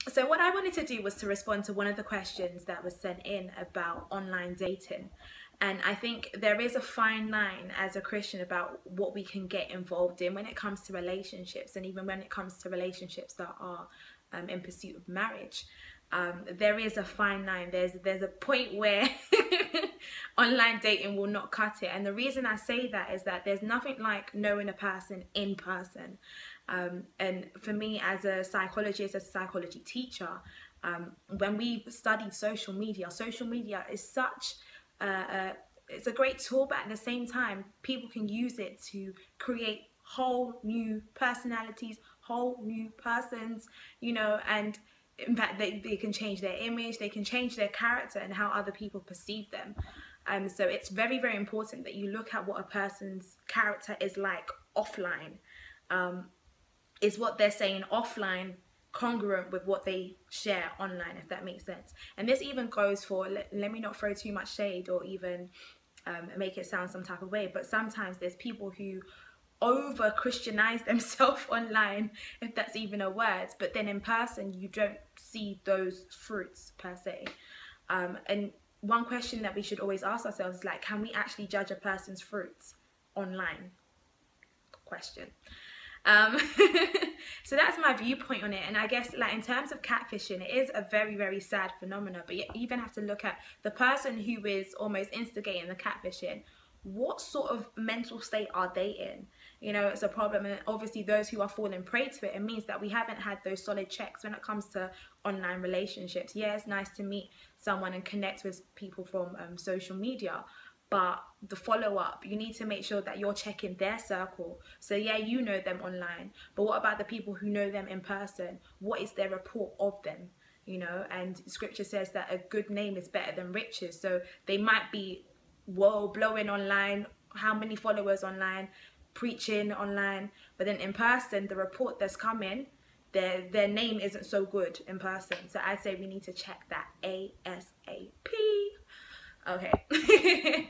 So what I wanted to do was to respond to one of the questions that was sent in about online dating. And I think there is a fine line as a Christian about what we can get involved in when it comes to relationships, and even when it comes to relationships that are in pursuit of marriage. There is a fine line. There's a point where online dating will not cut it. And the reason I say that is that there's nothing like knowing a person in person. And for me, as a psychologist, as a psychology teacher, when we've studied social media is such it's a great tool, but at the same time, people can use it to create whole new personalities, whole new persons, you know, and in fact, they can change their image, they can change their character and how other people perceive them. So it's very, very important that you look at what a person's character is like offline. Is what they're saying offline congruent with what they share online, if that makes sense? And this even goes for, let me not throw too much shade or even make it sound some type of way, but sometimes there's people who over Christianize themselves online, if that's even a word, but then in person you don't see those fruits per se. And one question that we should always ask ourselves is like, can we actually judge a person's fruits online? Question. So that's my viewpoint on it. And I guess, like, in terms of catfishing, it is a very, very sad phenomenon, but you even have to look at the person who is almost instigating the catfishing. What sort of mental state are they in? You know, it's a problem. And obviously those who are falling prey to it, it means that we haven't had those solid checks when it comes to online relationships. Yeah, it's nice to meet someone and connect with people from social media, but the follow-up, you need to make sure that you're checking their circle. So yeah, you know them online, but what about the people who know them in person? What is their report of them? You know, and scripture says that a good name is better than riches. So they might be, whoa, blowing online, how many followers online, preaching online, but then in person, the report that's coming, their name isn't so good in person. So I'd say we need to check that ASAP. Okay.